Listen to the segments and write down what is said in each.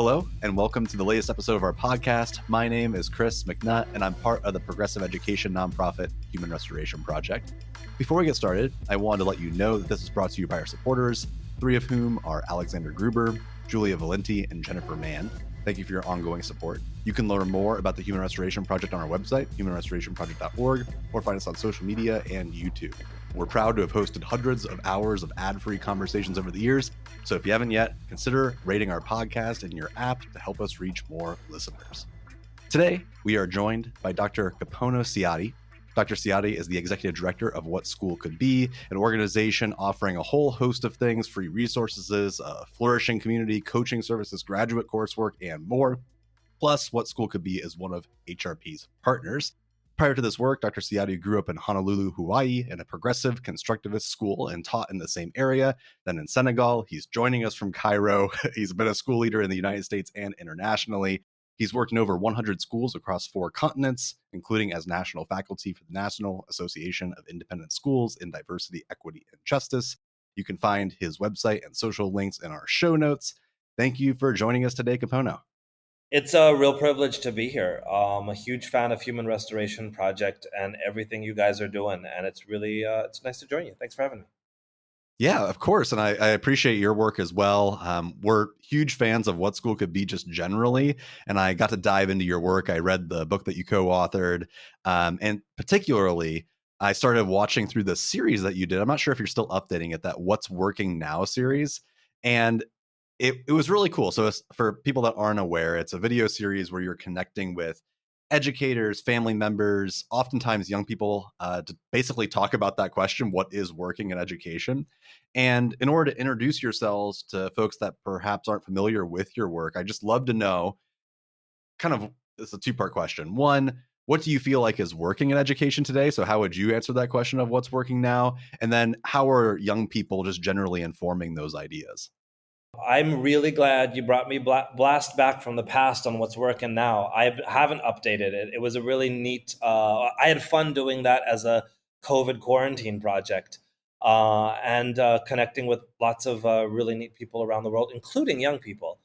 Hello, and welcome to the latest episode of our podcast. My name is Chris McNutt, and I'm part of the progressive education nonprofit Human Restoration Project. Before we get started, I wanted to let you know that this is brought to you by our supporters, three of whom are Alexander Gruber, Julia Valenti, and Jennifer Mann. Thank you for your ongoing support. You can learn more about the Human Restoration Project on our website, humanrestorationproject.org, or find us on social media and YouTube. We're proud to have hosted hundreds of hours of ad-free conversations over the years, so if you haven't yet, consider rating our podcast in your app to help us reach more listeners. Today, we are joined by Dr. Kapono Ciotti. Dr. Ciotti is the executive director of What School Could Be, an organization offering a whole host of things, free resources, a flourishing community, coaching services, graduate coursework, and more. Plus, What School Could Be is one of HRP's partners. Prior to this work, Dr. Ciotti grew up in Honolulu, Hawaii, in a progressive constructivist school and taught in the same area. Then in Senegal, he's joining us from Cairo. He's been a school leader in the United States and internationally. He's worked in over 100 schools across 4 continents, including as national faculty for the National Association of Independent Schools in Diversity, Equity, and Justice. You can find his website and social links in our show notes. Thank you for joining us today, Kapono. It's a real privilege to be here. I'm a huge fan of Human Restoration Project and everything you guys are doing, and it's really it's nice to join you. Thanks for having me. Yeah, of course. And I appreciate your work as well. We're huge fans of What School Could Be just generally. And I got to dive into your work. I read the book that you co-authored. And particularly, I started watching through the series that you did. I'm not sure if you're still updating it, that What's Working Now series. And it was really cool. So for people that aren't aware, it's a video series where you're connecting with educators, family members, oftentimes young people, to basically talk about that question, what is working in education? And in order to introduce yourselves to folks that perhaps aren't familiar with your work, I just love to know it's a 2-part question. One, what do you feel like is working in education today? So how would you answer that question of what's working now? And then how are young people just generally informing those ideas? I'm really glad you brought me blast back from the past on what's working now. I haven't updated it. It was a really neat, I had fun doing that as a COVID quarantine project and connecting with lots of really neat people around the world, including young people.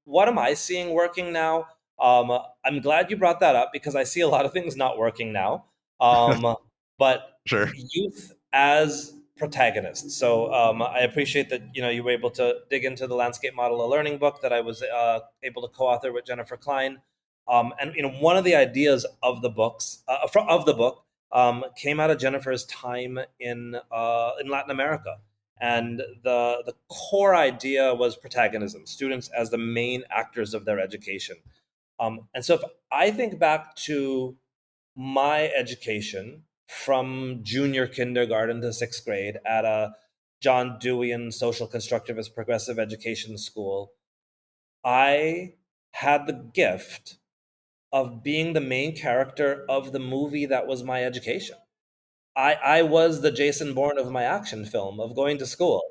What am I seeing working now? I'm glad you brought that up because I see a lot of things not working now. But Sure. youth as protagonists. So I appreciate that you were able to dig into the landscape model of learning book that I was able to co-author with Jennifer Klein. And one of the ideas of the book came out of Jennifer's time in Latin America. And the core idea was protagonism, students as the main actors of their education. And so if I think back to my education from junior kindergarten to 6th grade at a John Deweyan social constructivist progressive education school, I had the gift of being the main character of the movie that was my education. I was the Jason Bourne of my action film of going to school.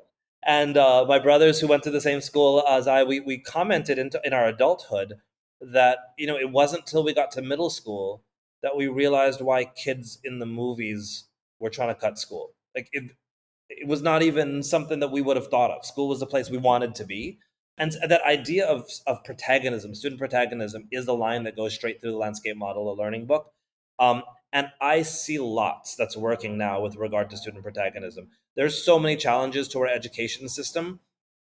And my brothers who went to the same school as we commented in our adulthood that, it wasn't till we got to middle school that we realized why kids in the movies were trying to cut school. Like it was not even something that we would have thought of. School was the place we wanted to be. And that idea of protagonism, student protagonism, is the line that goes straight through the landscape model of learning book. And I see lots that's working now with regard to student protagonism. There's so many challenges to our education system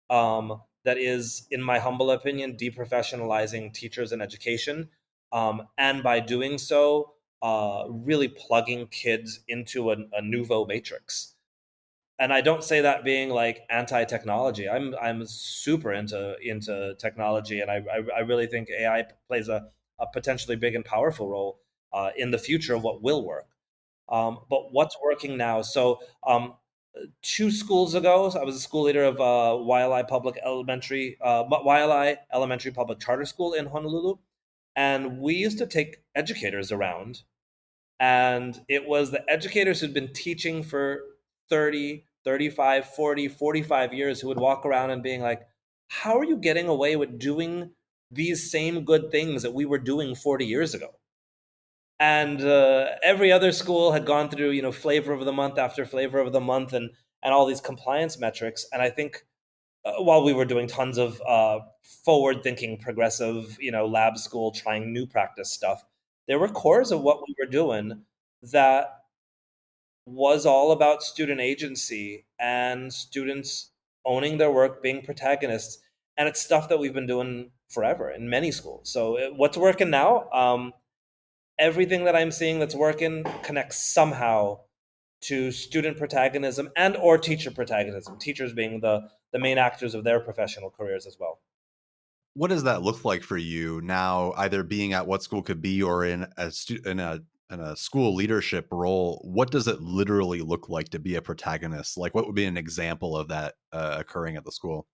that is, in my humble opinion, deprofessionalizing teachers and education. And by doing so, really plugging kids into a nouveau matrix. And I don't say that being like anti-technology. I'm super into technology, and I really think AI plays a potentially big and powerful role in the future of what will work. But what's working now? So 2 schools ago, I was a school leader of Waialae Elementary Public Charter School in Honolulu, and we used to take educators around, and it was the educators who'd been teaching for 30, 35, 40, 45 years who would walk around and being like, how are you getting away with doing these same good things that we were doing 40 years ago? And every other school had gone through, flavor of the month after flavor of the month and all these compliance metrics. And I think while we were doing tons of forward-thinking, progressive, lab school, trying new practice stuff, there were cores of what we were doing that was all about student agency and students owning their work, being protagonists. And it's stuff that we've been doing forever in many schools. So what's working now? Everything that I'm seeing that's working connects somehow to student protagonism and or teacher protagonism, teachers being the main actors of their professional careers as well. What does that look like for you now, either being at What School Could Be or in a school leadership role? What does it literally look like to be a protagonist? Like, what would be an example of that occurring at the school?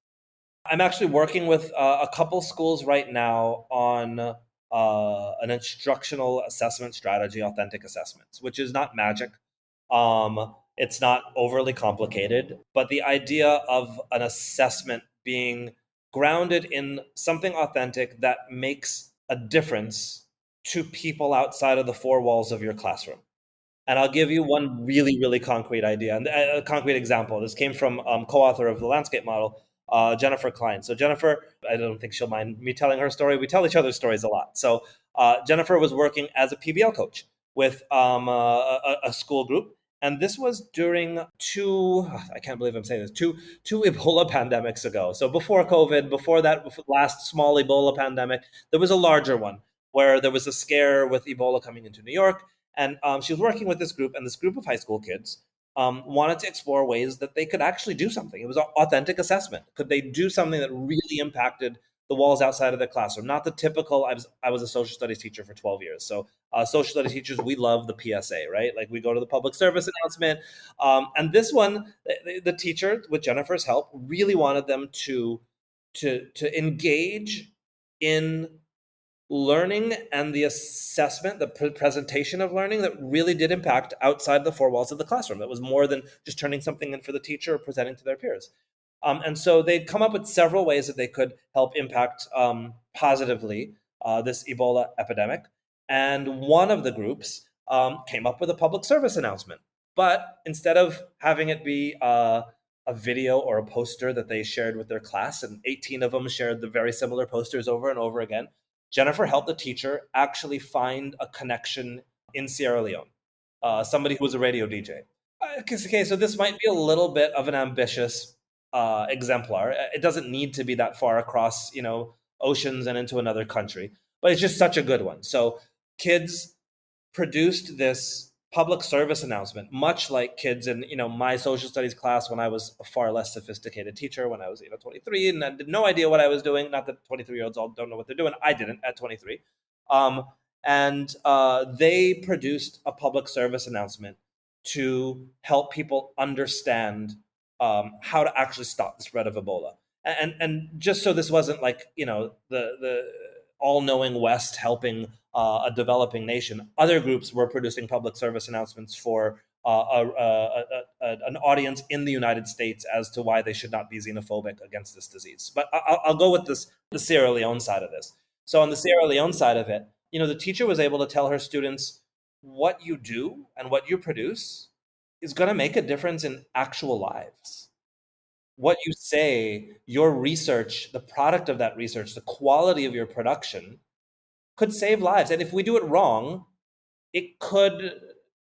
I'm actually working with a couple schools right now on an instructional assessment strategy, authentic assessments, which is not magic. It's not overly complicated, but the idea of an assessment being grounded in something authentic that makes a difference to people outside of the four walls of your classroom. And I'll give you one really, really concrete idea and a concrete example. This came from co-author of the landscape model, Jennifer Klein. So Jennifer, I don't think she'll mind me telling her story. We tell each other's stories a lot. So Jennifer was working as a PBL coach with a school group. And this was during I can't believe I'm saying this, two Ebola pandemics ago. So before COVID, before that before last small Ebola pandemic, there was a larger one where there was a scare with Ebola coming into New York. And she was working with this group, and this group of high school kids wanted to explore ways that they could actually do something. It was an authentic assessment. Could they do something that really impacted the walls outside of their classroom? Not the typical, I was a social studies teacher for 12 years. So social studies teachers, we love the PSA, right? Like we go to the public service announcement. And this one, the teacher, with Jennifer's help, really wanted them to engage in learning and the assessment, the presentation of learning that really did impact outside the four walls of the classroom. That was more than just turning something in for the teacher or presenting to their peers. And so they'd come up with several ways that they could help impact positively this Ebola epidemic. And one of the groups came up with a public service announcement. But instead of having it be a video or a poster that they shared with their class, and 18 of them shared the very similar posters over and over again, Jennifer helped the teacher actually find a connection in Sierra Leone, somebody who was a radio DJ. Okay, so this might be a little bit of an ambitious exemplar. It doesn't need to be that far across, oceans and into another country, but it's just such a good one. So kids produced this public service announcement, much like kids in my social studies class when I was a far less sophisticated teacher when I was 23 and I had no idea what I was doing. Not that 23-year-olds all don't know what they're doing. I didn't at 23. And they produced a public service announcement to help people understand how to actually stop the spread of Ebola. And just so this wasn't like the all-knowing West helping a developing nation, other groups were producing public service announcements for an audience in the United States as to why they should not be xenophobic against this disease. But I'll go with the Sierra Leone side of this. So on the Sierra Leone side of it, the teacher was able to tell her students, what you do and what you produce is going to make a difference in actual lives. What you say, your research, the product of that research, the quality of your production could save lives. And if we do it wrong, it could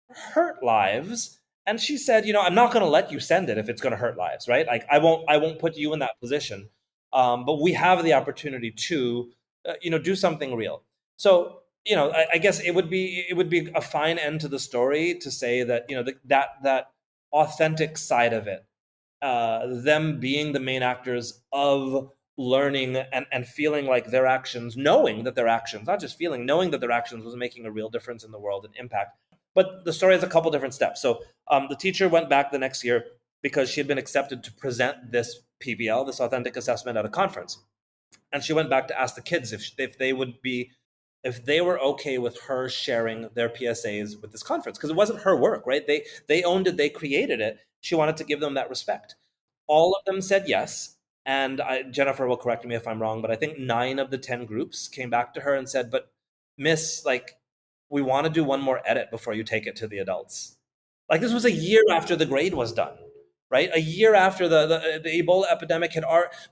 hurt lives. And she said, I'm not going to let you send it if it's going to hurt lives, right? Like I won't put you in that position. But we have the opportunity to, do something real. So, I guess it would be a fine end to the story to say that, that authentic side of it, them being the main actors of learning and feeling like their actions, knowing that their actions, not just feeling, knowing that their actions was making a real difference in the world and impact. But the story has a couple different steps. So the teacher went back the next year because she had been accepted to present this PBL, this authentic assessment, at a conference. And she went back to ask the kids if they were okay with her sharing their PSAs with this conference, because it wasn't her work, right? They owned it, they created it. She wanted to give them that respect. All of them said yes. And Jennifer will correct me if I'm wrong, but I think 9 of the 10 groups came back to her and said, but Miss, we want to do one more edit before you take it to the adults. Like this was a year after the grade was done. right? A year after the Ebola epidemic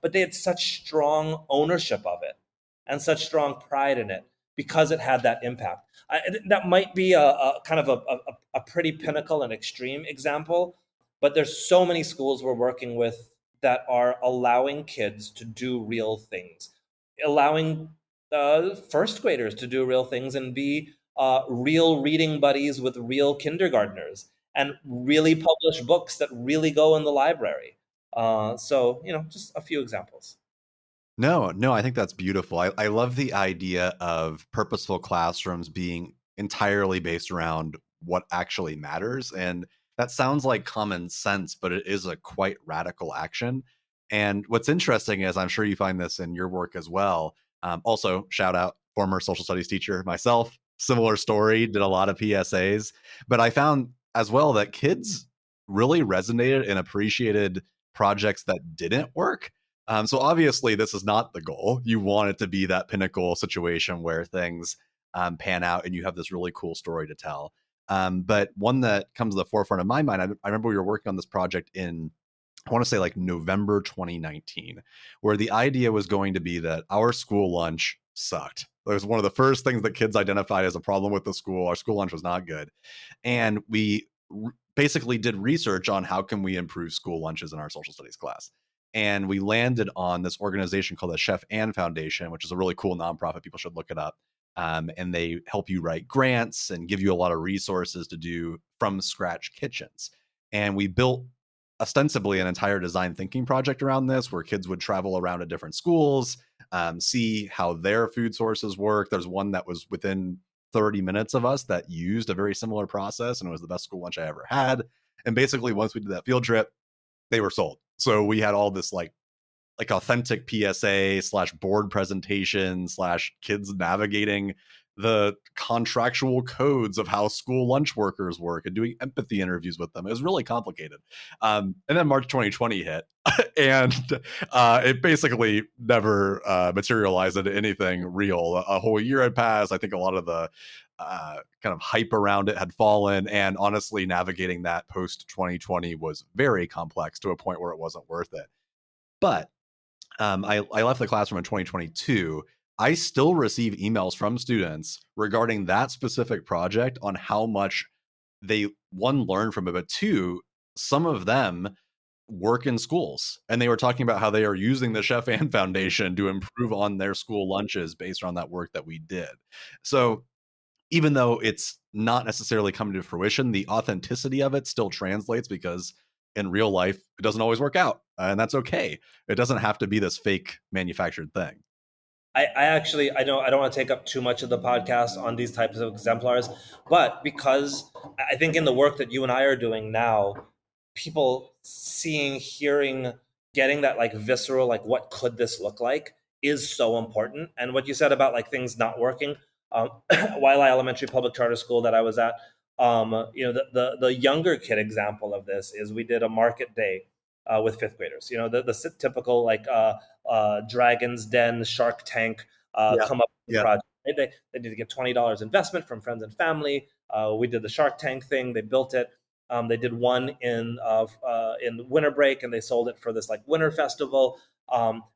but they had such strong ownership of it and such strong pride in it because it had that impact. That might be a kind of a pretty pinnacle and extreme example, but there's so many schools we're working with that are allowing kids to do real things, allowing first graders to do real things and be real reading buddies with real kindergartners and really publish books that really go in the library. So, just a few examples. No, I think that's beautiful. I love the idea of purposeful classrooms being entirely based around what actually matters. And that sounds like common sense, but it is a quite radical action. And what's interesting is, I'm sure you find this in your work as well. Also, shout out, former social studies teacher myself, similar story, did a lot of PSAs. But I found as well that kids really resonated and appreciated projects that didn't work. So obviously, this is not the goal. You want it to be that pinnacle situation where things pan out and you have this really cool story to tell. But one that comes to the forefront of my mind, I remember we were working on this project in, I want to say like November 2019, where the idea was going to be that our school lunch sucked. It was one of the first things that kids identified as a problem with the school. Our school lunch was not good. And we basically did research on how can we improve school lunches in our social studies class. And we landed on this organization called the Chef Ann Foundation, which is a really cool nonprofit. People should look it up. And they help you write grants and give you a lot of resources to do from scratch kitchens. And we built ostensibly an entire design thinking project around this, where kids would travel around to different schools, see how their food sources work. There's one that was within 30 minutes of us that used a very similar process, and it was the best school lunch I ever had. And basically, once we did that field trip, they were sold. So we had all this like authentic PSA slash board presentation slash kids navigating the contractual codes of how school lunch workers work and doing empathy interviews with them. It was really complicated. And then March 2020 hit, and it basically never materialized into anything real. A whole year had passed. I think a lot of the kind of hype around it had fallen, and honestly, navigating that post 2020 was very complex to a point where it wasn't worth it. But I left the classroom in 2022. I still receive emails from students regarding that specific project on how much they, one, learned from it, but two, some of them work in schools, and they were talking about how they are using the Chef Ann Foundation to improve on their school lunches based on that work that we did. So even though it's not necessarily coming to fruition, the authenticity of it still translates, because in real life, it doesn't always work out. And that's okay. It doesn't have to be this fake manufactured thing. I don't want to take up too much of the podcast on these types of exemplars, but because I think in the work that you and I are doing now, people seeing, hearing, getting that like visceral, like what could this look like is so important. And what you said about like things not working, Waialae Elementary Public Charter School that I was at, the younger kid example of this is we did a market day with fifth graders. The typical like Dragon's Den, Shark Tank Yeah. come up with the Yeah. project. They need to get $20 investment from friends and family. We did the Shark Tank thing. They built it. They did one in winter break, and they sold it for this like winter festival.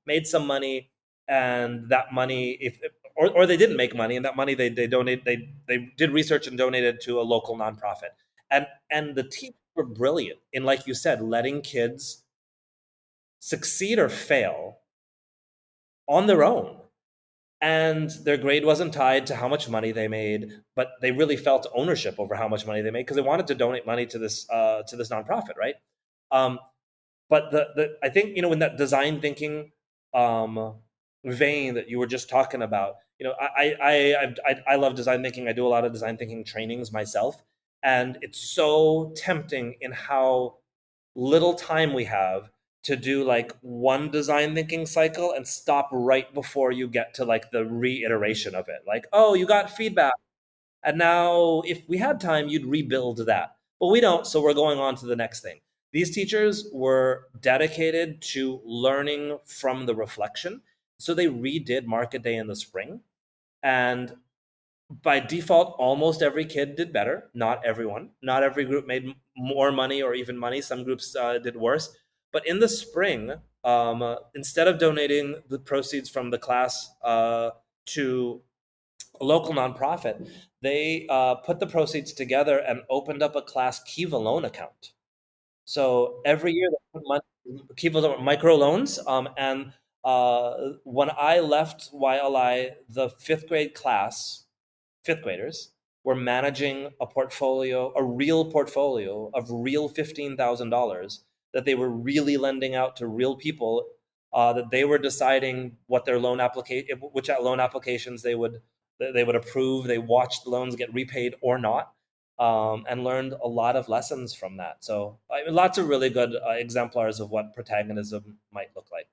Made some money, and that money, or they didn't make money, and that money they donate. They did research and donated to a local nonprofit. And the teachers were brilliant in, like you said, letting kids succeed or fail on their own. And their grade wasn't tied to how much money they made, but they really felt ownership over how much money they made because they wanted to donate money to this nonprofit, right? But I think in that design thinking vein that you were just talking about, I love design thinking. I do a lot of design thinking trainings myself, and it's so tempting in how little time we have to do like one design thinking cycle and stop right before you get to like the reiteration of it. Like, oh, you got feedback, and now if we had time, you'd rebuild that. But we don't, so we're going on to the next thing. These teachers were dedicated to learning from the reflection. So they redid Market Day in the spring. And by default, almost every kid did better. Not everyone. Not every group made more money or even money. Some groups did worse. But in the spring, instead of donating the proceeds from the class to a local nonprofit, they put the proceeds together and opened up a class Kiva loan account. So every year, they put money, Kiva micro loans. And when I left YLI, the fifth grade class, fifth graders, were managing a portfolio, a real portfolio of real $15,000 that they were really lending out to real people. That they were deciding what their loan application, which loan applications they would approve. They watched the loans get repaid or not, and learned a lot of lessons from that. So lots of really good exemplars of what protagonism might look like.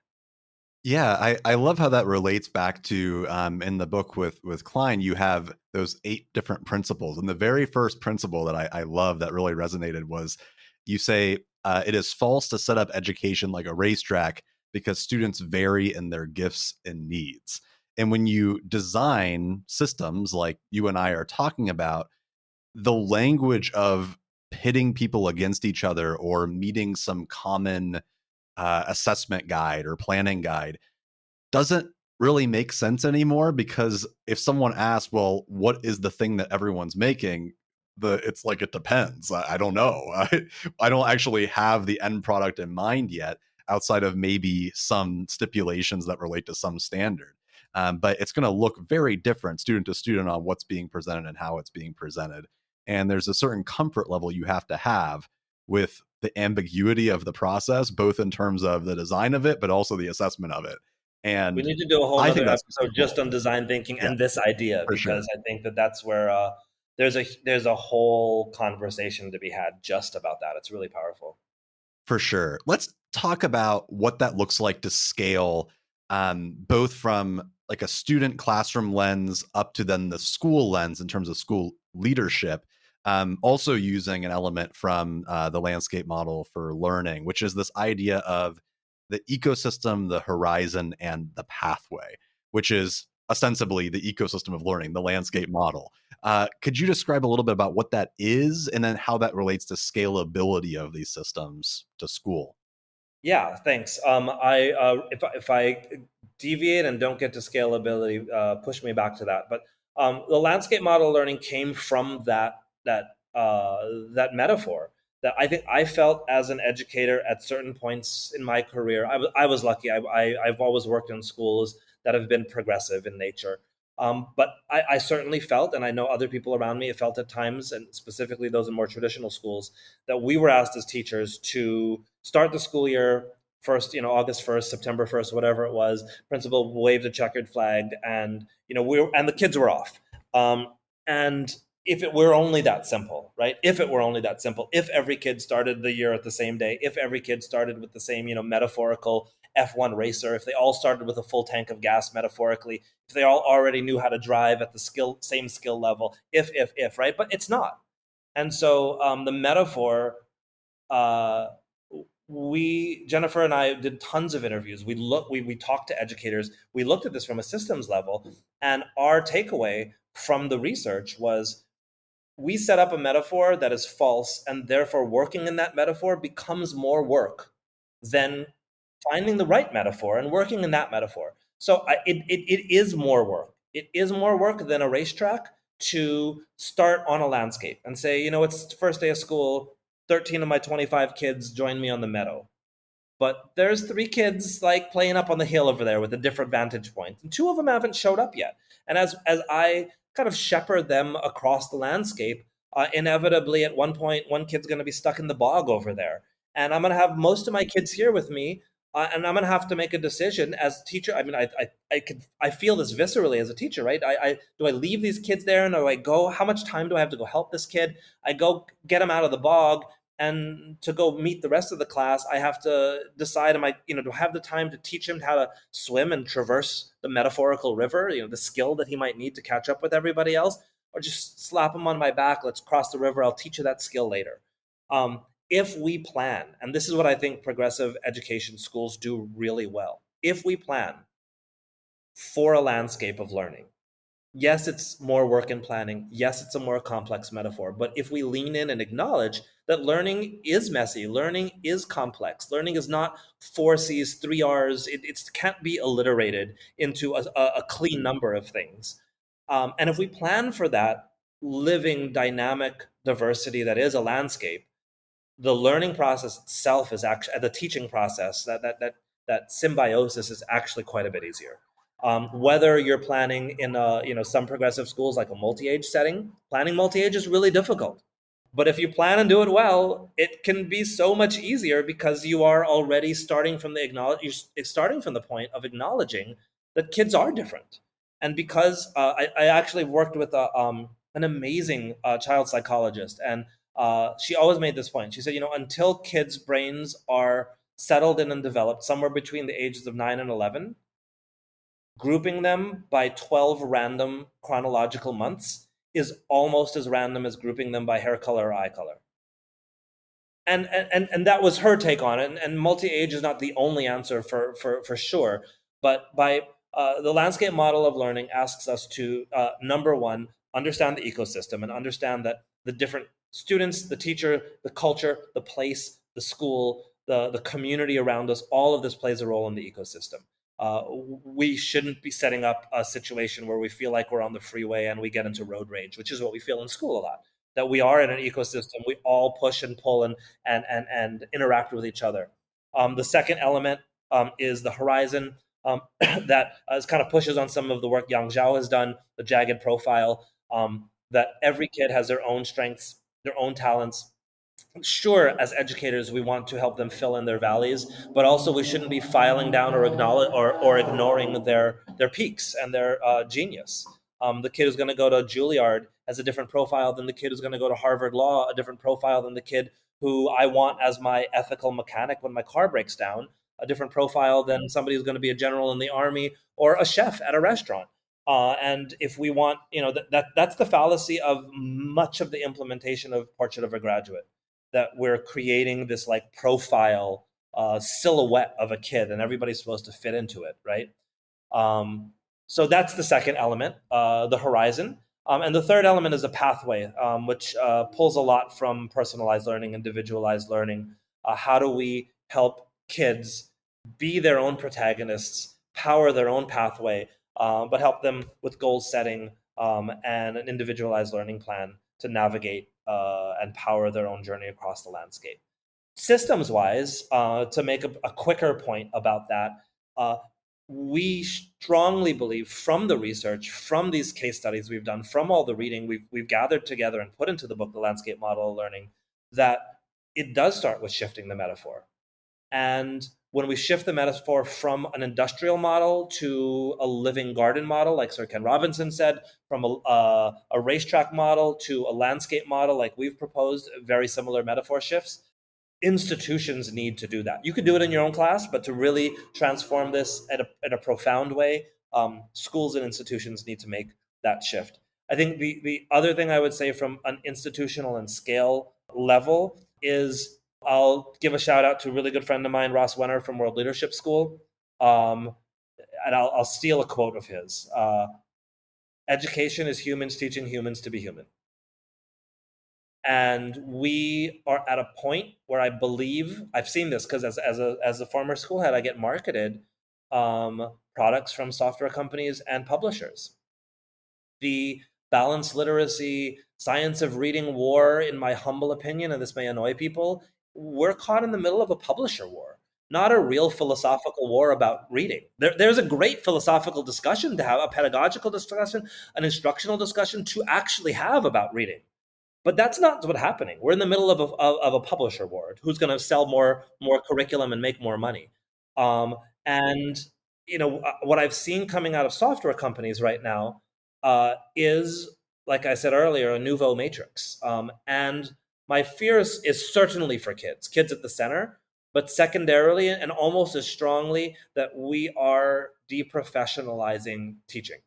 Yeah, I love how that relates back to in the book with Klein, you have those 8 different principles. And the very first principle that I love that really resonated was you say, it is false to set up education like a racetrack because students vary in their gifts and needs. And when you design systems like you and I are talking about, the language of pitting people against each other or meeting some common assessment guide or planning guide doesn't really make sense anymore, because if someone asks, well, what is the thing that everyone's making? It's like, it depends. I don't know. I don't actually have the end product in mind yet, outside of maybe some stipulations that relate to some standard. But it's going to look very different student to student on what's being presented and how it's being presented. And there's a certain comfort level you have to have with the ambiguity of the process, both in terms of the design of it, but also the assessment of it. We And need to do a whole I think nother that's episode cool. just on design thinking Yeah, and this idea, for sure. because I think that that's where there's a whole conversation to be had just about that. It's really powerful. For sure. Let's talk about what that looks like to scale, both from like a student classroom lens up to then the school lens in terms of school leadership. Also using an element from the landscape model for learning, which is this idea of the ecosystem, the horizon, and the pathway, which is ostensibly the ecosystem of learning, the landscape model. Could you describe a little bit about what that is, and then how that relates to scalability of these systems to school? Yeah, thanks. If I deviate and don't get to scalability, push me back to that. But the landscape model learning came from that metaphor that I think I felt as an educator at certain points in my career. I was lucky. I've always worked in schools that have been progressive in nature. But I certainly felt, and I know other people around me have felt at times, and specifically those in more traditional schools, that we were asked as teachers to start the school year first, August 1st, September 1st, whatever it was. Principal waved a checkered flag, and the kids were off. And if it were only that simple, right? If it were only that simple, if every kid started the year at the same day, if every kid started with the same, metaphorical F1 racer, if they all started with a full tank of gas metaphorically, if they all already knew how to drive at the same skill level, if, right? But it's not. And so the metaphor, uh, Jennifer and I did tons of interviews. We talked to educators. We looked at this from a systems level, and our takeaway from the research was we set up a metaphor that is false, and therefore working in that metaphor becomes more work than finding the right metaphor and working in that metaphor. So it is more work. It is more work than a racetrack to start on a landscape and say, it's the first day of school. 13 of my 25 kids join me on the meadow. But there's 3 kids like playing up on the hill over there with a different vantage point, and 2 of them haven't showed up yet. And as I kind of shepherd them across the landscape, inevitably at one point, one kid's going to be stuck in the bog over there, and I'm going to have most of my kids here with me, and I'm going to have to make a decision as a teacher. I mean, I feel this viscerally as a teacher, right? Do I leave these kids there, and do I go? How much time do I have to go help this kid? I go get him out of the bog, and to go meet the rest of the class, I have to decide, do I have the time to teach him how to swim and traverse the metaphorical river, the skill that he might need to catch up with everybody else, or just slap him on my back, let's cross the river, I'll teach you that skill later. If we plan, and this is what I think progressive education schools do really well, if we plan for a landscape of learning, Yes, it's more work in planning. Yes, it's a more complex metaphor. But if we lean in and acknowledge that learning is messy, learning is complex, learning is not four C's, three R's, it can't be alliterated into a clean number of things. And if we plan for that living, dynamic diversity that is a landscape, the learning process itself is actually the teaching process, that symbiosis is actually quite a bit easier. Whether you're planning in some progressive schools like a multi-age setting, planning multi-age is really difficult. But if you plan and do it well, it can be so much easier because you are already starting from you're starting from the point of acknowledging that kids are different. And because I actually worked with an amazing child psychologist, and she always made this point. She said, until kids' brains are settled in and developed somewhere between the ages of 9 and 11, grouping them by 12 random chronological months is almost as random as grouping them by hair color or eye color. And that was her take on it. And multi-age is not the only answer for sure. But by the landscape model of learning asks us to, number one, understand the ecosystem and understand that the different students, the teacher, the culture, the place, the school, the community around us, all of this plays a role in the ecosystem. We shouldn't be setting up a situation where we feel like we're on the freeway and we get into road rage, which is what we feel in school a lot. That we are in an ecosystem, we all push and pull and interact with each other. The second element is the horizon, that kind of pushes on some of the work Yang Zhao has done, the jagged profile, that every kid has their own strengths, their own talents. Sure, as educators, we want to help them fill in their valleys, but also we shouldn't be filing down or acknowledge or ignoring their peaks and their genius. The kid who's going to go to Juilliard has a different profile than the kid who's going to go to Harvard Law, a different profile than the kid who I want as my ethical mechanic when my car breaks down, a different profile than somebody who's going to be a general in the army or a chef at a restaurant. And if we want, that's the fallacy of much of the implementation of Portrait of a Graduate, that we're creating this like profile silhouette of a kid and everybody's supposed to fit into it, right? So that's the second element, the horizon. And the third element is a pathway, which pulls a lot from personalized learning, individualized learning. How do we help kids be their own protagonists, power their own pathway, but help them with goal setting and an individualized learning plan to navigate and power their own journey across the landscape. Systems wise, to make a quicker point about that, we strongly believe from the research, from these case studies we've done, from all the reading we've gathered together and put into the book, The Landscape Model of Learning, that it does start with shifting the metaphor. And when we shift the metaphor from an industrial model to a living garden model, like Sir Ken Robinson said, from a racetrack model to a landscape model, like we've proposed, very similar metaphor shifts, institutions need to do that. You could do it in your own class, but to really transform this at a profound way, schools and institutions need to make that shift. I think the other thing I would say from an institutional and scale level is, I'll give a shout out to a really good friend of mine, Ross Wenner from World Leadership School. And I'll steal a quote of his. Education is humans teaching humans to be human. And we are at a point where I believe, I've seen this because as a former school head, I get marketed products from software companies and publishers. The balanced literacy, science of reading war, in my humble opinion, and this may annoy people, we're caught in the middle of a publisher war, not a real philosophical war about reading. There's a great philosophical discussion to have, a pedagogical discussion, an instructional discussion to actually have about reading. But that's not what's happening. We're in the middle of a publisher war who's going to sell more curriculum and make more money. And what I've seen coming out of software companies right now is, like I said earlier, a nouveau matrix. And my fear is certainly for kids at the center, but secondarily and almost as strongly that we are deprofessionalizing teaching.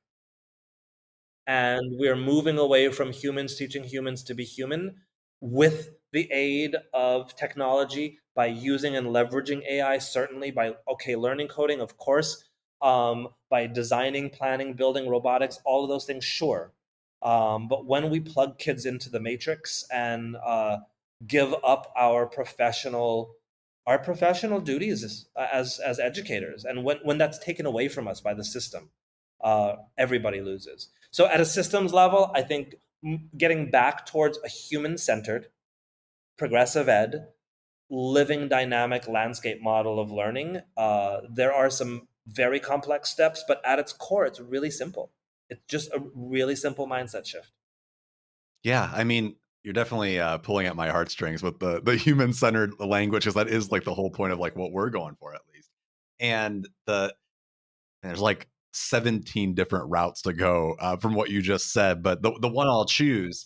And we're moving away from humans teaching humans to be human with the aid of technology, by using and leveraging AI, certainly by, learning coding, of course, by designing, planning, building robotics, all of those things, sure. But when we plug kids into the matrix and give up our professional duties as educators, and when that's taken away from us by the system, everybody loses. So at a systems level, I think getting back towards a human-centered, progressive ed, living dynamic landscape model of learning, there are some very complex steps, but at its core, it's really simple. It's just a really simple mindset shift. Yeah, I mean, you're definitely pulling at my heartstrings with the human centered language, because that is like the whole point of like what we're going for, at least. And there's like 17 different routes to go from what you just said, but the one I'll choose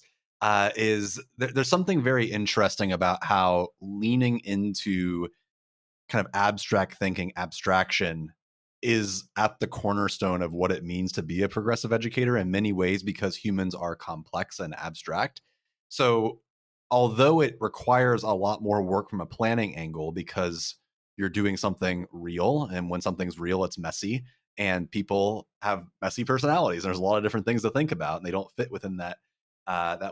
is there's something very interesting about how leaning into kind of abstract thinking, abstraction is at the cornerstone of what it means to be a progressive educator in many ways, because humans are complex and abstract. So, although it requires a lot more work from a planning angle, because you're doing something real, and when something's real, it's messy, and people have messy personalities. There's a lot of different things to think about, and they don't fit within that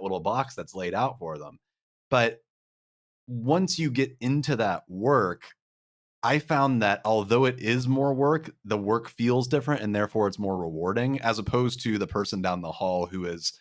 little box that's laid out for them. But once you get into that work, I found that although it is more work, the work feels different, and therefore it's more rewarding, as opposed to the person down the hall who is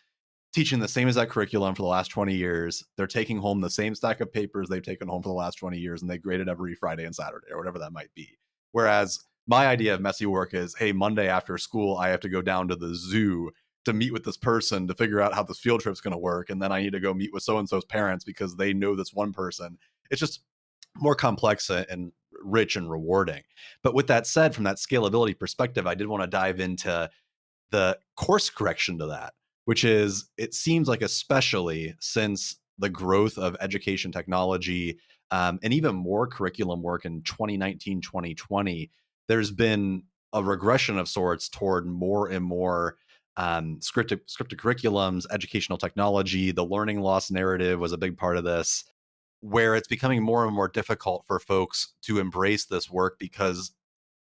teaching the same exact curriculum for the last 20 years. They're taking home the same stack of papers they've taken home for the last 20 years, and they grade it every Friday and Saturday or whatever that might be. Whereas my idea of messy work is, hey, Monday after school, I have to go down to the zoo to meet with this person to figure out how this field trip's going to work. And then I need to go meet with so-and-so's parents because they know this one person. It's just more complex and rich and rewarding. But with that said, from that scalability perspective, I did want to dive into the course correction to that, which is, it seems like, especially since the growth of education technology, and even more curriculum work in 2019, 2020, there's been a regression of sorts toward more and more scripted curriculums, educational technology. The learning loss narrative was a big part of this, where it's becoming more and more difficult for folks to embrace this work, because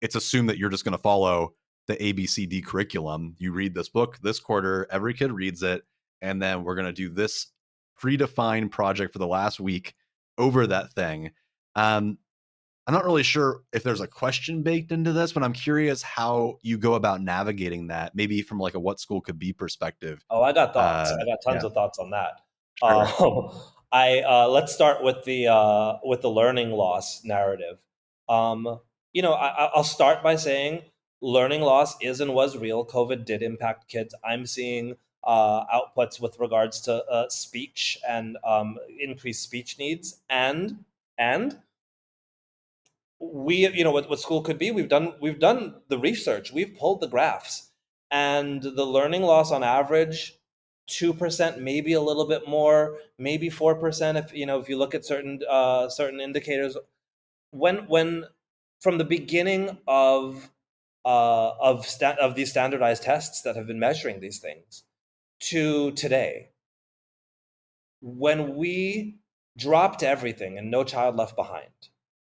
it's assumed that you're just going to follow the ABCD curriculum. You read this book this quarter, every kid reads it, and then we're going to do this predefined project for the last week over that thing. I'm not really sure if there's a question baked into this, but I'm curious how you go about navigating that, maybe from like a what school could be perspective. Oh, I got thoughts. I got tons Yeah, of thoughts on that. sure. Um, I Let's start with the learning loss narrative. I'll start by saying learning loss is and was real. COVID did impact kids. I'm seeing outputs with regards to speech and increased speech needs, and we, what school could be. We've done the research. We've pulled the graphs, and the learning loss on average, 2%, maybe a little bit more, maybe 4%, if you look at certain indicators. When from the beginning of these standardized tests that have been measuring these things to today, when we dropped everything and No Child Left Behind,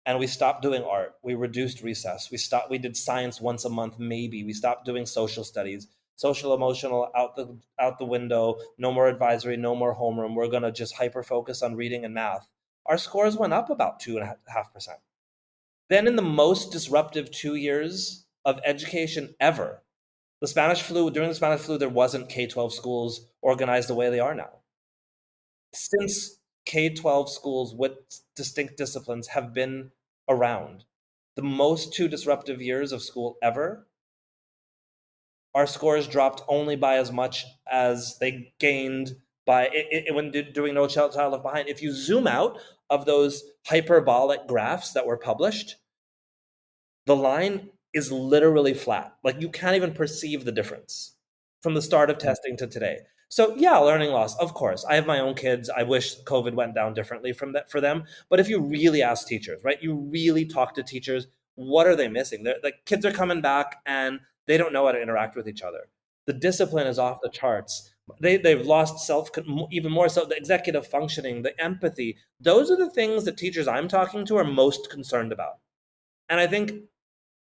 and we stopped doing art, we reduced recess, we did science once a month, maybe, we stopped doing social studies, social emotional out the window, no more advisory, no more homeroom, we're going to just hyper focus on reading and math, our scores went up about 2.5%. Then, in the most disruptive 2 years of education ever, during the Spanish flu, there wasn't K-12 schools organized the way they are now. Since K-12 schools with distinct disciplines have been around, the most two disruptive years of school ever, our scores dropped only by as much as they gained when doing No Child Left Behind. If you zoom out of those hyperbolic graphs that were published, the line is literally flat. Like, you can't even perceive the difference from the start of testing to today. So yeah, learning loss, of course. I have my own kids. I wish COVID went down differently for them. But if you really ask teachers, right, you really talk to teachers, what are they missing? The kids are coming back and they don't know how to interact with each other. The discipline is off the charts. They've lost even more so, the executive functioning, the empathy. Those are the things that teachers I'm talking to are most concerned about. And I think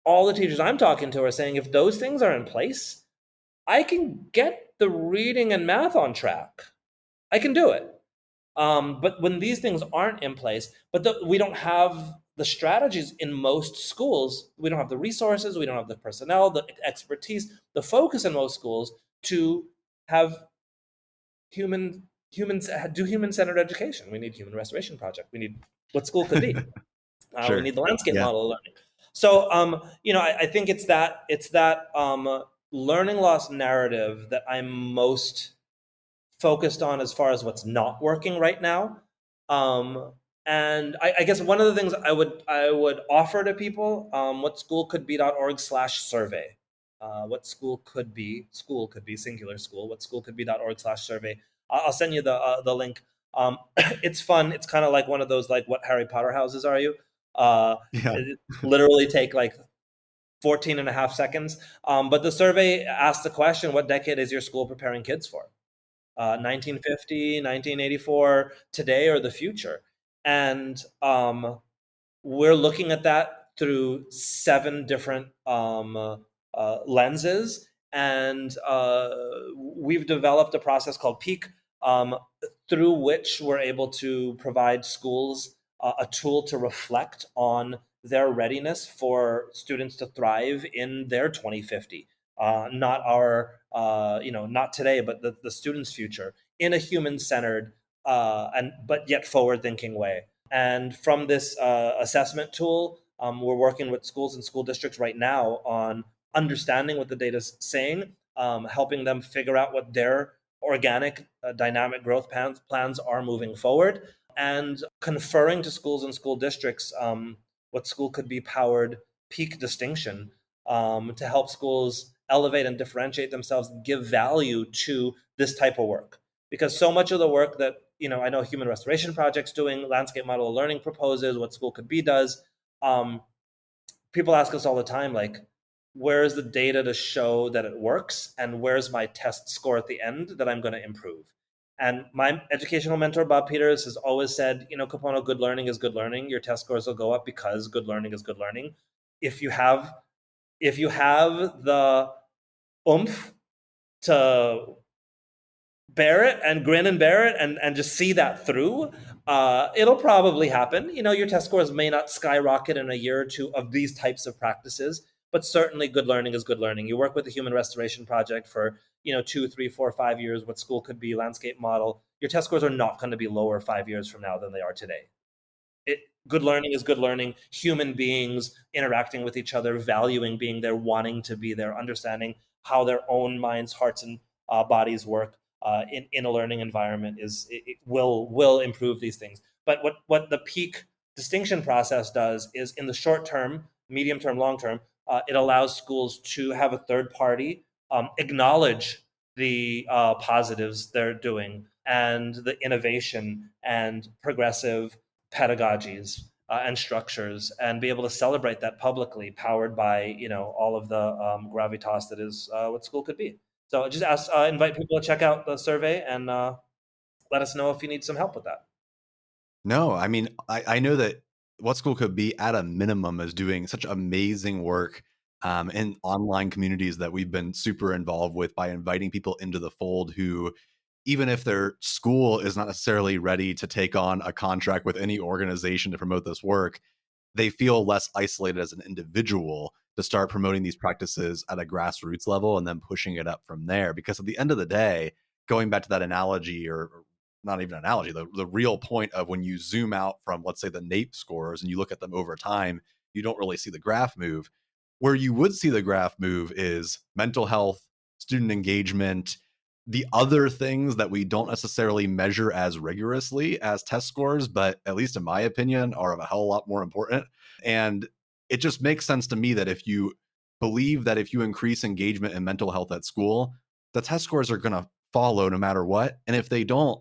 all the teachers I'm talking to are saying if those things are in place, I can get the reading and math on track. I can do it. But when these things aren't in place, we don't have the strategies in most schools, we don't have the resources, we don't have the personnel, the expertise, the focus in most schools to have human-centered education. We need human restoration project. We need what school could be. We Sure. need the landscape Yeah. model of learning. So, I think it's that learning loss narrative that I'm most focused on as far as what's not working right now. And I guess one of the things I would offer to people, what schoolcouldbe.org/survey. What school could be singular school. What schoolcouldbe.org/survey. I'll send you the link. It's fun. It's kind of like one of those like what Harry Potter houses are you? Yeah. It literally take like 14 and a half seconds. But the survey asks the question, what decade is your school preparing kids for? 1950, 1984, today, or the future? And we're looking at that through 7 different lenses. And we've developed a process called PEAK, through which we're able to provide schools a tool to reflect on their readiness for students to thrive in their 2050. Not our, not today, but the students' future in a human-centered but yet forward-thinking way. And from this assessment tool, we're working with schools and school districts right now on understanding what the data is saying, helping them figure out what their organic dynamic growth plans are moving forward, and conferring to schools and school districts what school could be powered peak distinction, to help schools elevate and differentiate themselves, give value to this type of work. Because so much of the work that I know Human Restoration Project's doing, Landscape Model of Learning proposes, what School Could Be does. People ask us all the time, like, where's the data to show that it works, and where's my test score at the end that I'm going to improve? And my educational mentor, Bob Peters, has always said, Kapono, good learning is good learning. Your test scores will go up because good learning is good learning. If you have the oomph to bear it and grin and bear it and just see that through, it'll probably happen. Your test scores may not skyrocket in a year or two of these types of practices, but certainly good learning is good learning. You work with the Human Restoration Project for 2, 3, 4, 5 years, what School Could Be landscape model, your test scores are not going to be lower 5 years from now than they are today. Good learning is good learning. Human beings interacting with each other, valuing being there, wanting to be there, understanding how their own minds, hearts, and bodies work in a learning environment will improve these things. But what the peak distinction process does is, in the short term, medium term, long term, it allows schools to have a third party acknowledge the positives they're doing and the innovation and progressive pedagogies and structures, and be able to celebrate that publicly, powered by all of the gravitas that is what School Could Be. So just invite people to check out the survey and let us know if you need some help with that. No, I mean, I know that What School Could Be, at a minimum, is doing such amazing work in online communities that we've been super involved with, by inviting people into the fold who, even if their school is not necessarily ready to take on a contract with any organization to promote this work, they feel less isolated as an individual to start promoting these practices at a grassroots level and then pushing it up from there. Because at the end of the day, going back to that analogy, or not even analogy, the real point of when you zoom out from, let's say, the NAEP scores and you look at them over time, you don't really see the graph move. Where you would see the graph move is mental health, student engagement, the other things that we don't necessarily measure as rigorously as test scores, but at least in my opinion, are of a hell of a lot more important. And it just makes sense to me that if you believe that if you increase engagement and mental health at school, the test scores are going to follow no matter what. And if they don't,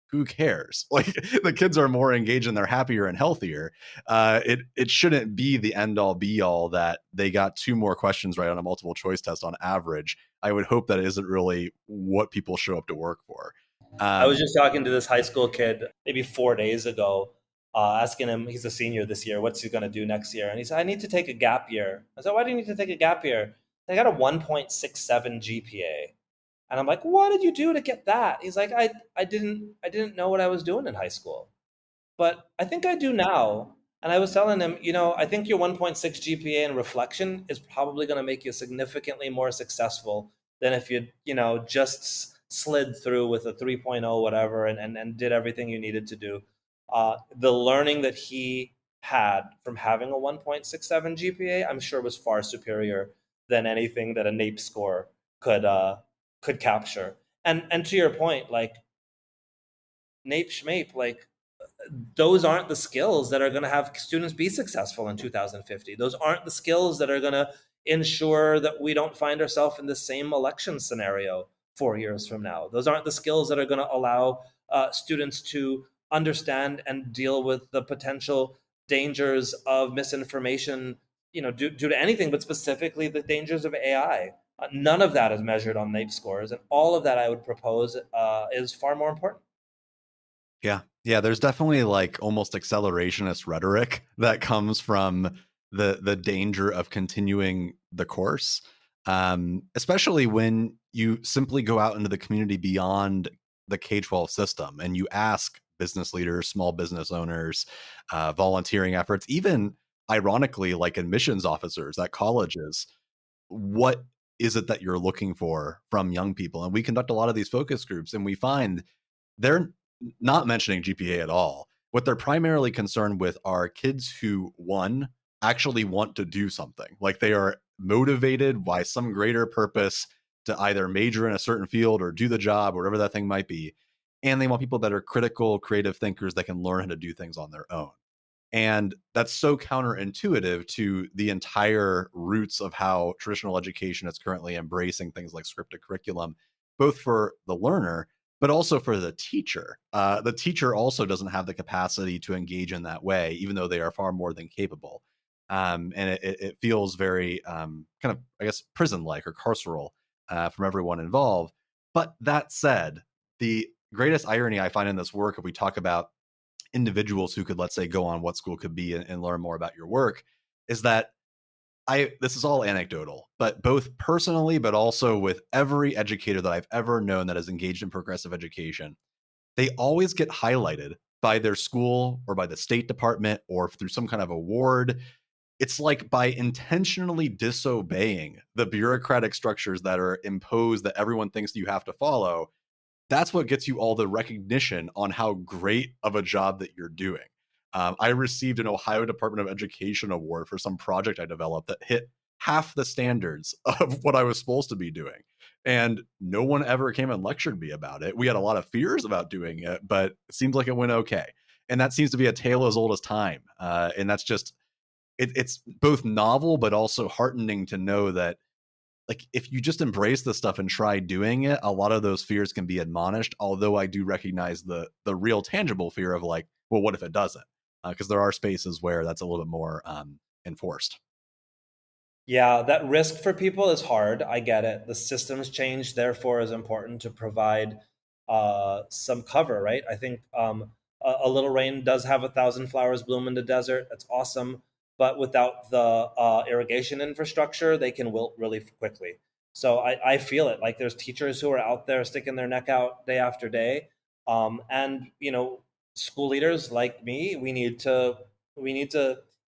who cares? Like, the kids are more engaged and they're happier and healthier. It shouldn't be the end all be all that they got 2 more questions right on a multiple choice test on average. I would hope that isn't really what people show up to work for. I was just talking to this high school kid maybe 4 days ago, asking him, he's a senior this year, what's he going to do next year? And he said, I need to take a gap year. I said, why do you need to take a gap year? I got a 1.67 GPA. And I'm like, what did you do to get that? He's like, I didn't know what I was doing in high school, but I think I do now. And I was telling him, I think your 1.6 GPA in reflection is probably going to make you significantly more successful than if you just slid through with a 3.0 whatever and did everything you needed to do. The learning that he had from having a 1.67 GPA, I'm sure was far superior than anything that a NAEP score could capture. And to your point, like NAEP schmape, like those aren't the skills that are going to have students be successful in 2050. Those aren't the skills that are going to ensure that we don't find ourselves in the same election scenario 4 years from now. Those aren't the skills that are going to allow students to understand and deal with the potential dangers of misinformation, due to anything, but specifically the dangers of AI. None of that is measured on NAEP scores, and all of that I would propose is far more important. Yeah. Yeah, there's definitely like almost accelerationist rhetoric that comes from the danger of continuing the course. Especially when you simply go out into the community beyond the K-12 system and you ask business leaders, small business owners, volunteering efforts, even ironically, like admissions officers at colleges, what is it that you're looking for from young people? And we conduct a lot of these focus groups, and we find they're not mentioning GPA at all. What they're primarily concerned with are kids who, one, actually want to do something. Like they are motivated by some greater purpose to either major in a certain field or do the job, or whatever that thing might be. And they want people that are critical, creative thinkers that can learn how to do things on their own. And that's so counterintuitive to the entire roots of how traditional education is currently embracing things like scripted curriculum, both for the learner, but also for the teacher. The teacher also doesn't have the capacity to engage in that way, even though they are far more than capable. And it feels very kind of, I guess, prison-like or carceral from everyone involved. But that said, the greatest irony I find in this work, if we talk about individuals who could, let's say, go on What School Could Be and learn more about your work, is that this is all anecdotal, but both personally, but also with every educator that I've ever known that is engaged in progressive education, they always get highlighted by their school or by the State Department or through some kind of award. It's like by intentionally disobeying the bureaucratic structures that are imposed that everyone thinks you have to follow, that's what gets you all the recognition on how great of a job that you're doing. I received an Ohio Department of Education award for some project I developed that hit half the standards of what I was supposed to be doing. And no one ever came and lectured me about it. We had a lot of fears about doing it, but it seems like it went okay. And that seems to be a tale as old as time. And that's just, it's both novel, but also heartening to know that, like, if you just embrace this stuff and try doing it, a lot of those fears can be admonished. Although I do recognize the real tangible fear of like, well, what if it doesn't? Because there are spaces where that's a little bit more enforced. Yeah, that risk for people is hard. I get it. The systems change, therefore, is important to provide some cover, right? I think a little rain does have 1,000 flowers bloom in the desert. That's awesome. But without the irrigation infrastructure, they can wilt really quickly. So I feel it. Like there's teachers who are out there sticking their neck out day after day. And, school leaders like me, we need to,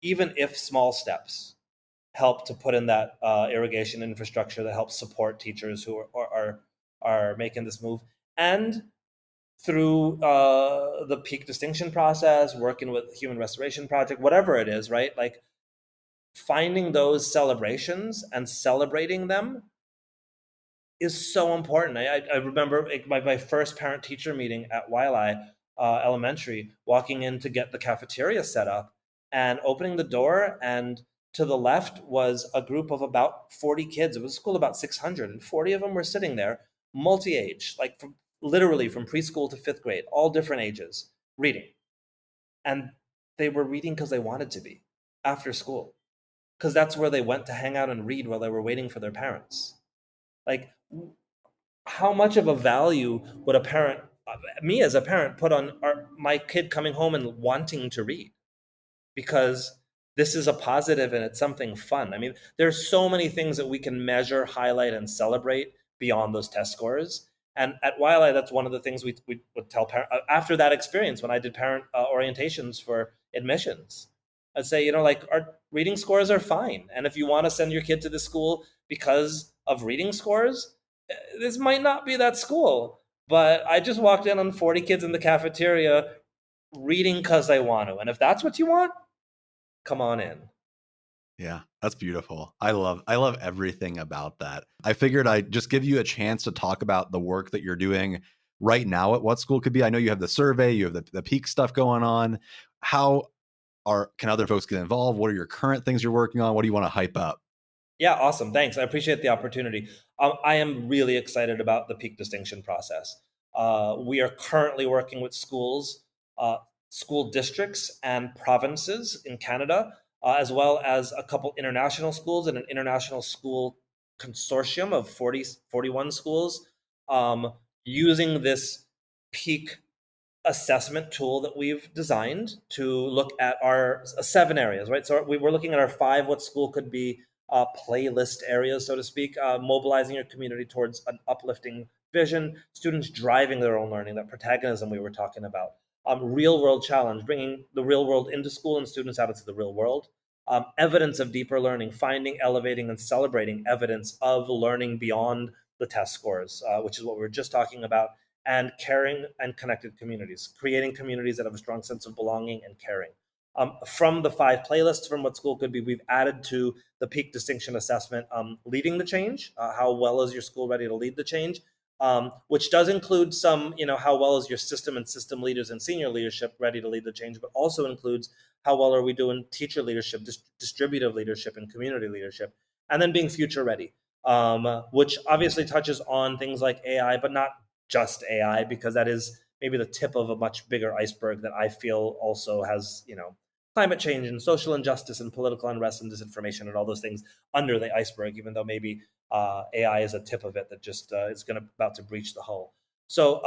even if small steps, help to put in that irrigation infrastructure that helps support teachers who are making this move. And through the peak distinction process, working with Human Restoration Project, whatever it is, right? Like finding those celebrations and celebrating them is so important. I remember my first parent teacher meeting at Wiley Elementary, walking in to get the cafeteria set up and opening the door, and to the left was a group of about 40 kids. It was a school about 600, and 40 of them were sitting there, multi-age, like literally from preschool to fifth grade, all different ages, reading. And they were reading because they wanted to be after school, because that's where they went to hang out and read while they were waiting for their parents. Like, how much of a value would a parent, me as a parent, put on my kid coming home and wanting to read, because this is a positive and it's something fun. I mean, there's so many things that we can measure, highlight, and celebrate beyond those test scores. And at YLI, that's one of the things we would tell parents. After that experience, when I did parent orientations for admissions, I'd say, like, our reading scores are fine. And if you want to send your kid to the school because of reading scores, this might not be that school. But I just walked in on 40 kids in the cafeteria reading because I want to. And if that's what you want, come on in. Yeah, that's beautiful. I love everything about that. I figured I'd just give you a chance to talk about the work that you're doing right now at What School Could Be. I know you have the survey, you have the peak stuff going on. How can other folks get involved? What are your current things you're working on? What do you want to hype up? Yeah, awesome. Thanks. I appreciate the opportunity. I am really excited about the peak distinction process. We are currently working with schools, school districts, and provinces in Canada, as well as a couple international schools and an international school consortium of 41 schools, using this peak assessment tool that we've designed to look at our 7 areas, right? So we were looking at our 5 What School Could Be playlist areas, so to speak, mobilizing your community towards an uplifting vision, students driving their own learning, that protagonism we were talking about, real world challenge, bringing the real world into school and students out into the real world, evidence of deeper learning, finding, elevating, and celebrating evidence of learning beyond the test scores, which is what we were just talking about, and caring and connected communities, creating communities that have a strong sense of belonging and caring. From the 5 playlists from What School Could Be, we've added to the peak distinction assessment, leading the change. How well is your school ready to lead the change? Which does include some, how well is your system and system leaders and senior leadership ready to lead the change, but also includes how well are we doing teacher leadership, distributive leadership, and community leadership, and then being future ready, which obviously touches on things like AI, but not just AI, because that is maybe the tip of a much bigger iceberg that I feel also has, climate change and social injustice and political unrest and disinformation and all those things under the iceberg, even though maybe AI is a tip of it that just is about to breach the hull. So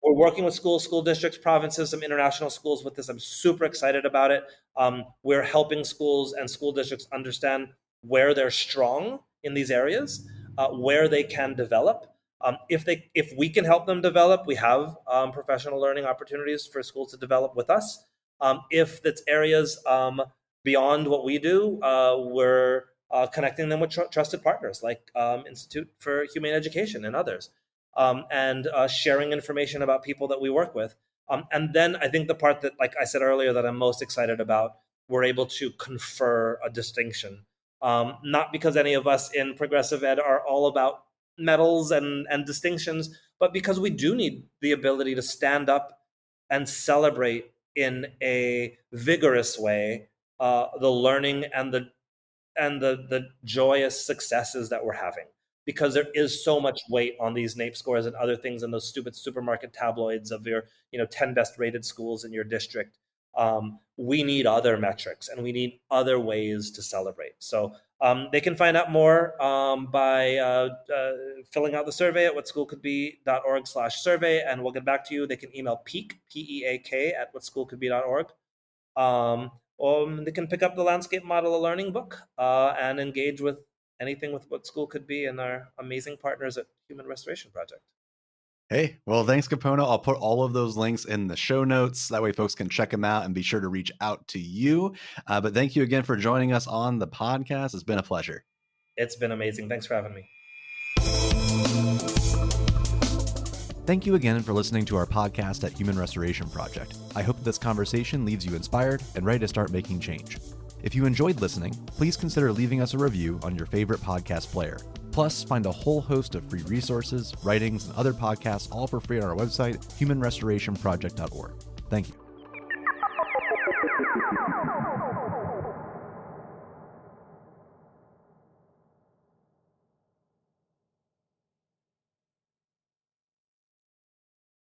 we're working with schools, school districts, provinces, some international schools with this. I'm super excited about it. We're helping schools and school districts understand where they're strong in these areas, where they can develop. If we can help them develop, we have professional learning opportunities for schools to develop with us. If it's areas beyond what we do, we're connecting them with trusted partners like Institute for Humane Education and others, and sharing information about people that we work with. And then I think the part that, like I said earlier, that I'm most excited about, we're able to confer a distinction. Not because any of us in progressive ed are all about medals and distinctions, but because we do need the ability to stand up and celebrate in a vigorous way the learning and the joyous successes that we're having, because there is so much weight on these NAEP scores and other things in those stupid supermarket tabloids of your 10 best rated schools in your district. We need other metrics and we need other ways to celebrate. So they can find out more by filling out the survey at whatschoolcouldbe.org/survey, and we'll get back to you. They can email peak, PEAK, at whatschoolcouldbe.org. They can pick up the Landscape Model of Learning book and engage with anything with What School Could Be and our amazing partners at Human Restoration Project. Hey, well, thanks, Kapono. I'll put all of those links in the show notes. That way folks can check them out and be sure to reach out to you. But thank you again for joining us on the podcast. It's been a pleasure. It's been amazing. Thanks for having me. Thank you again for listening to our podcast at Human Restoration Project. I hope this conversation leaves you inspired and ready to start making change. If you enjoyed listening, please consider leaving us a review on your favorite podcast player. Plus, find a whole host of free resources, writings, and other podcasts all for free on our website, humanrestorationproject.org. Thank you.